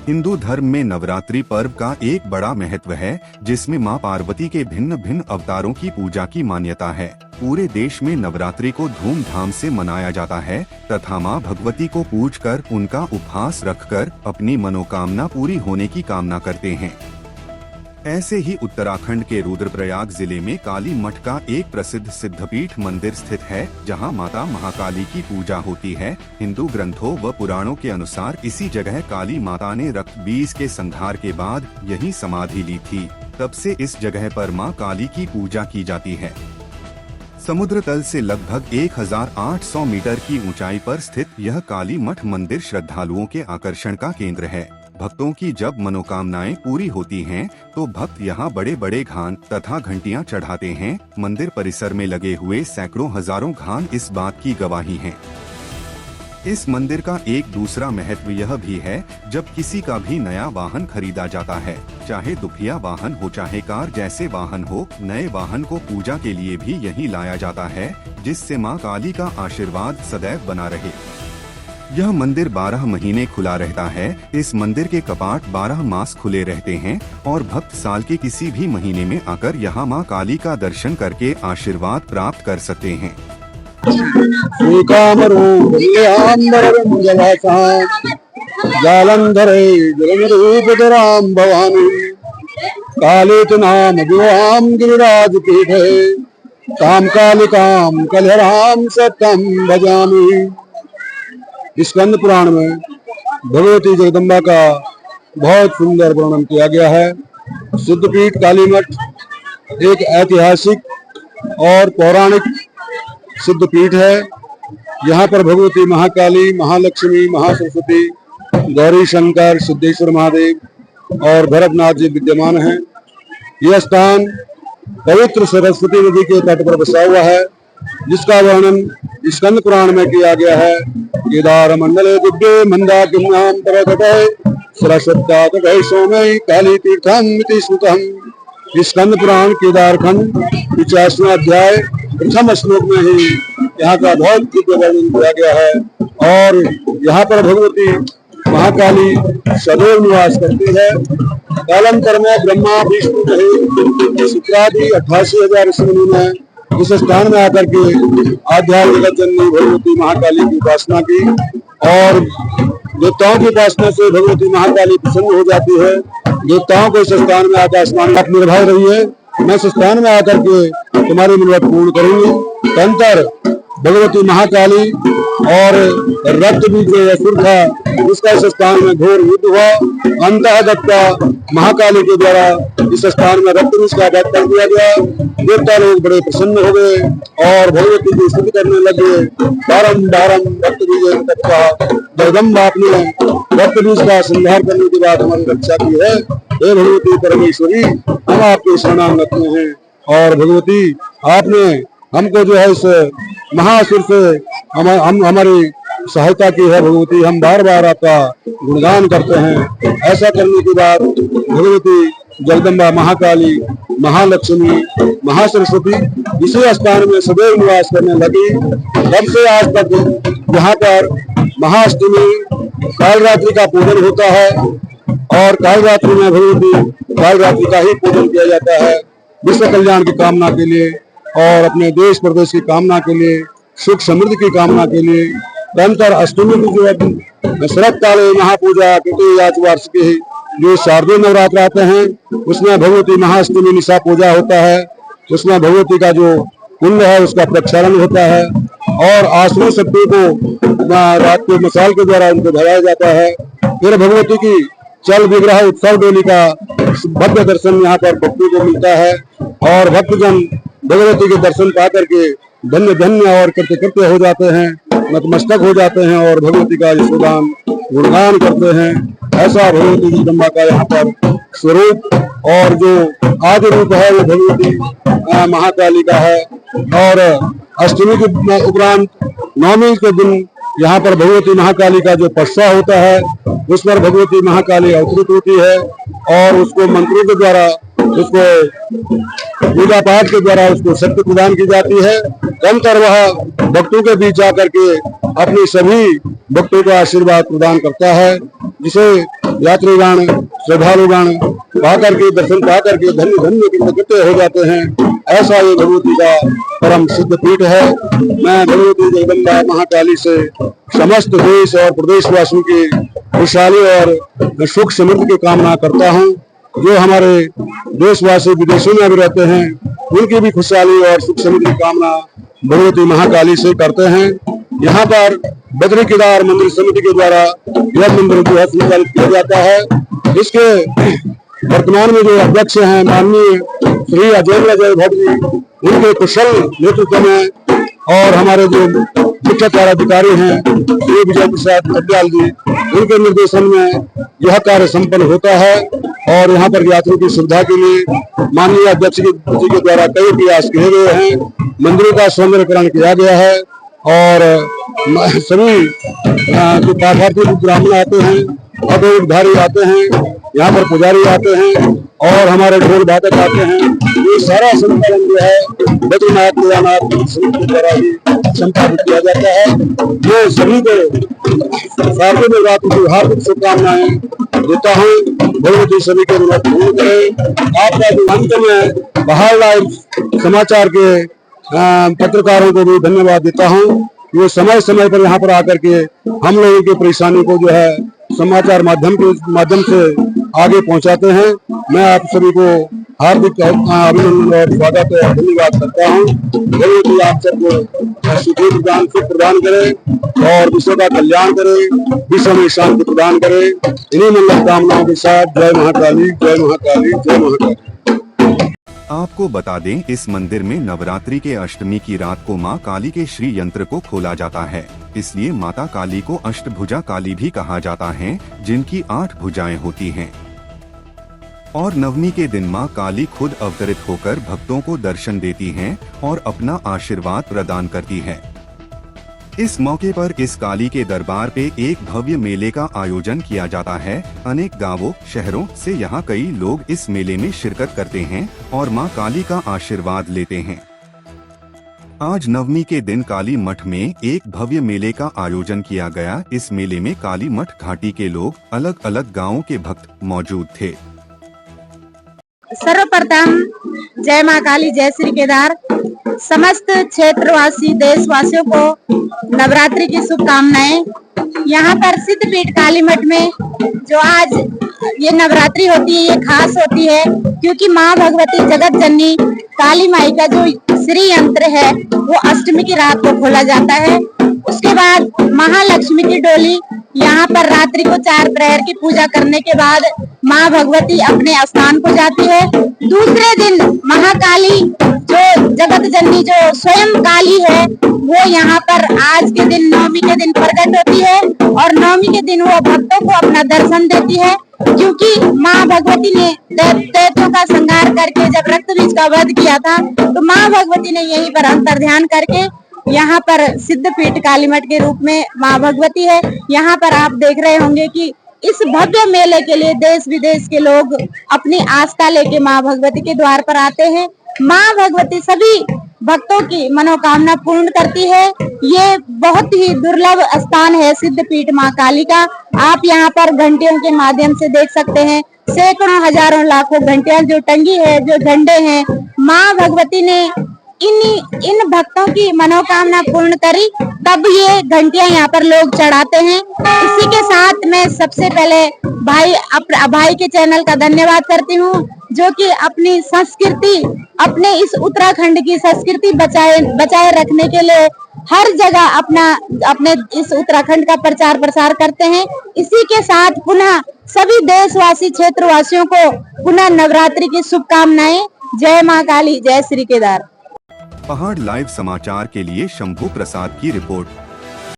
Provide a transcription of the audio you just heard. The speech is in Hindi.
हिंदू धर्म में नवरात्रि पर्व का एक बड़ा महत्व है, जिसमें मां पार्वती के भिन्न भिन्न अवतारों की पूजा की मान्यता है। पूरे देश में नवरात्रि को धूमधाम से मनाया जाता है तथा मां भगवती को पूजकर उनका उपहास रखकर अपनी मनोकामना पूरी होने की कामना करते हैं। ऐसे ही उत्तराखंड के रुद्रप्रयाग जिले में काली मठ का एक प्रसिद्ध सिद्धपीठ मंदिर स्थित है, जहां माता महाकाली की पूजा होती है। हिंदू ग्रंथों व पुराणों के अनुसार इसी जगह काली माता ने रक्त बीज के संहार के बाद यही समाधि ली थी। तब से इस जगह पर मां काली की पूजा की जाती है। समुद्र तल से लगभग 1800 मीटर की ऊंचाई पर स्थित यह काली मठ मंदिर श्रद्धालुओं के आकर्षण का केंद्र है। भक्तों की जब मनोकामनाएं पूरी होती हैं, तो भक्त यहां बड़े बड़े घान तथा घंटियां चढ़ाते हैं। मंदिर परिसर में लगे हुए सैकड़ों हजारों घान इस बात की गवाही हैं। इस मंदिर का एक दूसरा महत्व यह भी है, जब किसी का भी नया वाहन खरीदा जाता है, चाहे दुखिया वाहन हो चाहे कार जैसे वाहन हो, नए वाहन को पूजा के लिए भी यहीं लाया जाता है, जिससे मां काली का आशीर्वाद सदैव बना रहे। यह मंदिर 12 महीने खुला रहता है। इस मंदिर के कपाट 12 मास खुले रहते हैं और भक्त साल के किसी भी महीने में आकर यहाँ मां काली का दर्शन करके आशीर्वाद प्राप्त कर सकते हैं। कालिकाम कलहराम सत्यम भजामि। स्कंद पुराण में भगवती जगदम्बा का बहुत सुंदर वर्णन किया गया है। सिद्धपीठ काली मठ एक ऐतिहासिक और पौराणिक सिद्धपीठ है। यहाँ पर भगवती महाकाली, महालक्ष्मी, महासरस्वती, गौरी शंकर, सिद्धेश्वर महादेव और भरतनाथ जी विद्यमान हैं। यह स्थान पवित्र सरस्वती नदी के तट पर बसा हुआ है, जिसका वर्णन स्कंद पुराण में किया गया है। केदार मंडले दिव्ये मंदाकिन्याम परगतये सरस्वत्यातये सोमे काली तीर्थम इति श्रुतम्। स्कंद पुराण केदार खंड 50वां अध्याय प्रथम श्लोक में ही यहाँ का बहुत दिव्य वर्णन किया गया है। और यहाँ पर भगवती महाकाली सदैव निवास करती है। कालांतर में ब्रह्मा, विष्णु सहित शुक्रादि 88,000 ऋषि ने इस स्थान में आकर के आध्यात्मिक जननी भगवती महाकाली की उपासना की और देवताओं की उपासना से भगवती महाकाली प्रसन्न हो जाती है। देवताओं को इस स्थान में आकर स्नान आप निर्भय रही है, मैं इस स्थान में आकर के तुम्हारी मनोरथ पूर्ण करूंगी। तंत्र भगवती महाकाली और रक्त बीज जो असुर था, उसका इस स्थान में घोर युद्ध हुआ। अंतः दत्ता महाकाली के द्वारा इस स्थान में रक्त बीज का वध कर दिया गया। देवता लोग बड़े प्रसन्न हो गए और भगवती की स्तुति करने लगे। बारम्बार रक्त बीज जगदम्बा आपने रक्त बीज का संहार करने के बाद हमारी रक्षा की है। हे भगवती परमेश्वरी, हम आपके शरणागत में हैं और भगवती आपने हमको जो है इस महासुर से हमारी सहायता की है। भगवती हम बार बार आपका गुणगान करते हैं। ऐसा करने के बाद भगवती जगदम्बा महाकाली, महालक्ष्मी, महासरस्वती इसी स्थान में सदैव निवास करने लगी। तब से आज तक यहाँ पर महाअष्टमी कालरात्रि का पूजन होता है और कालरात्रि में भगवती कालरात्रि का ही पूजन किया जाता है। विश्व कल्याण की कामना के लिए और अपने देश प्रदेश की कामना के लिए, सुख समृद्धि की कामना के लिए। तंत्र अष्टमी की जो शरद काले महापूजा वार्षिकी जो शारदीय नवरात्र आते हैं, उसमें भगवती महाअष्टमी निशा पूजा होता है। उसमें भगवती का जो कुंड है उसका प्रक्षालन होता है और आसुरी शक्ति को रात के मसाल के द्वारा उनको भराया जाता है। फिर भगवती की चल विग्रह उत्सव डोली का भव्य दर्शन यहाँ पर भक्तों को मिलता है और भक्तजन भगवती के दर्शन पा करके धन्य धन्य और कृत्य कृत्य हो जाते हैं, नतमस्तक हो जाते हैं और भगवती का यशोगान गुणगान करते हैं। ऐसा भगवती जगदम्बा का यहाँ पर स्वरूप और जो आदि रूप है वो भगवती महाकाली का है। और अष्टमी के उपरांत नवमी के दिन यहाँ पर भगवती महाकाली का जो पस्सा होता है, उस पर भगवती महाकाली अवतरित होती है और उसको मंत्रों के द्वारा, उसको पूजा पाठ के द्वारा उसको शक्ति प्रदान की जाती है। तंत्र वह भक्तों के बीच आकर के अपनी सभी भक्तों को आशीर्वाद प्रदान करता है, जिसे यात्रीगण श्रद्धालुगण पाकर के दर्शन पा करके धन्य धन्य के इकट्ठे हो जाते हैं। ऐसा ये भगवती का परम सिद्ध पीठ है। मैं भगवती जगदम्बा महाकाली से समस्त देश और प्रदेशवासियों की खुशहाली और सुख समृद्धि की कामना करता हूँ। जो हमारे देशवासी विदेशों में भी रहते हैं उनकी भी खुशहाली और सुख समृद्धि की कामना भगवती महाकाली से करते हैं। यहाँ पर बद्री केदार मंदिर समिति के द्वारा यह मंदिर जो है संचालित किया जाता है। इसके वर्तमान में जो अध्यक्ष हैं माननीय श्री अजेंद्र जय भट्ट जी, उनके कुशल नेतृत्व में और हमारे जो मुख्य कार्याधिकारी हैं श्री विजय प्रसाद पटियाल जी, उनके निर्देशन में यह कार्य संपन्न होता है। और यहाँ पर यात्रियों की सुविधा के लिए माननीय अध्यक्ष जी के द्वारा कई प्रयास किए गए हैं। मंदिरों का सौंदर्यकरण किया गया है और सभी जो पाठार्थी ब्राह्मण आते हैं, अवधारी आते हैं, यहाँ पर पुजारी आते हैं और हमारे ढोल वादक आते हैं। ये सारा संचालन जो है बद्रीनाथ केदारनाथ समिति के द्वारा ही संपादित किया जाता है। मैं सभी को शारदीय नवरात्रि की हार्दिक शुभकामनाएं देता हूँ। भगवती सभी के अनुरोध पूर्ण करें। आपका जो अंत में बाहर लाइव समाचार के पत्रकारों को भी धन्यवाद देता हूँ। वो समय समय पर यहाँ पर आकर के हम लोगों की परेशानी को जो है समाचार माध्यम से आगे पहुंचाते हैं। मैं आप सभी को हार्दिक अभिनंदन और स्वागत और धन्यवाद करता हूँ। भगवती आप सबको सुख प्रदान करे और विश्व का कल्याण करे, विश्व में शांति प्रदान करे। इन्हीं मंगल कामनाओं के साथ जय महाकाली, जय महाकाली, जय महाकाली। आपको बता दें, इस मंदिर में नवरात्रि के अष्टमी की रात को मां काली के श्री यंत्र को खोला जाता है। इसलिए माता काली को अष्टभुजा काली भी कहा जाता है, जिनकी 8 भुजाएं होती हैं। और नवमी के दिन मां काली खुद अवतरित होकर भक्तों को दर्शन देती हैं और अपना आशीर्वाद प्रदान करती है। इस मौके पर इस काली के दरबार पे एक भव्य मेले का आयोजन किया जाता है। अनेक गांवों शहरों से यहाँ कई लोग इस मेले में शिरकत करते हैं और मां काली का आशीर्वाद लेते हैं। आज नवमी के दिन काली मठ में एक भव्य मेले का आयोजन किया गया। इस मेले में काली मठ घाटी के लोग, अलग अलग गाँवों के भक्त मौजूद थे। सर्वप्रथम जय माँ काली, जय श्री केदार। समस्त क्षेत्रवासी देशवासियों को नवरात्रि की शुभकामनाएं। यहाँ पर सिद्धपीठ काली मठ में जो आज ये नवरात्रि होती है, ये खास होती है क्योंकि माँ भगवती जगत जननी काली माई का जो श्री यंत्र है वो अष्टमी की रात को खोला जाता है। उसके बाद महालक्ष्मी की डोली यहाँ पर रात्रि को 4 प्रहर की पूजा करने के बाद माँ भगवती अपने स्थान को जाती है। दूसरे दिन महाकाली जो जगत जननी जो स्वयं काली है वो यहाँ पर आज के दिन नवमी के दिन प्रकट होती है और नवमी के दिन वो भक्तों को अपना दर्शन देती है। क्योंकि माँ भगवती ने दैत्यों का संहार करके जब रक्त बीज का वध किया था तो माँ भगवती ने यहीं पर अंतर ध्यान करके यहाँ पर सिद्धपीठ काली मठ के रूप में माँ भगवती है। यहाँ पर आप देख रहे होंगे कि इस भव्य मेले के लिए देश विदेश के लोग अपनी आस्था लेके माँ भगवती के द्वार पर आते हैं। माँ भगवती सभी भक्तों की मनोकामना पूर्ण करती है। ये बहुत ही दुर्लभ स्थान है सिद्धपीठ माँ काली का। आप यहाँ पर घंटियों के माध्यम से देख सकते हैं, सैकड़ों हजारों लाखों घंटियां जो टंगी है, जो झंडे हैं, माँ भगवती ने इन भक्तों की मनोकामना पूर्ण करी, तब ये घंटियां यहाँ पर लोग चढ़ाते हैं। इसी के साथ मैं सबसे पहले भाई के चैनल का धन्यवाद करती हूँ जो कि अपनी संस्कृति, अपने इस उत्तराखंड की संस्कृति बचाए रखने के लिए हर जगह अपने इस उत्तराखंड का प्रचार प्रसार करते हैं। इसी के साथ पुनः सभी देशवासी क्षेत्रवासियों को पुनः नवरात्रि की शुभकामनाएं। जय माँ काली, जय श्री केदार। पहाड़ लाइव समाचार के लिए शंभू प्रसाद की रिपोर्ट।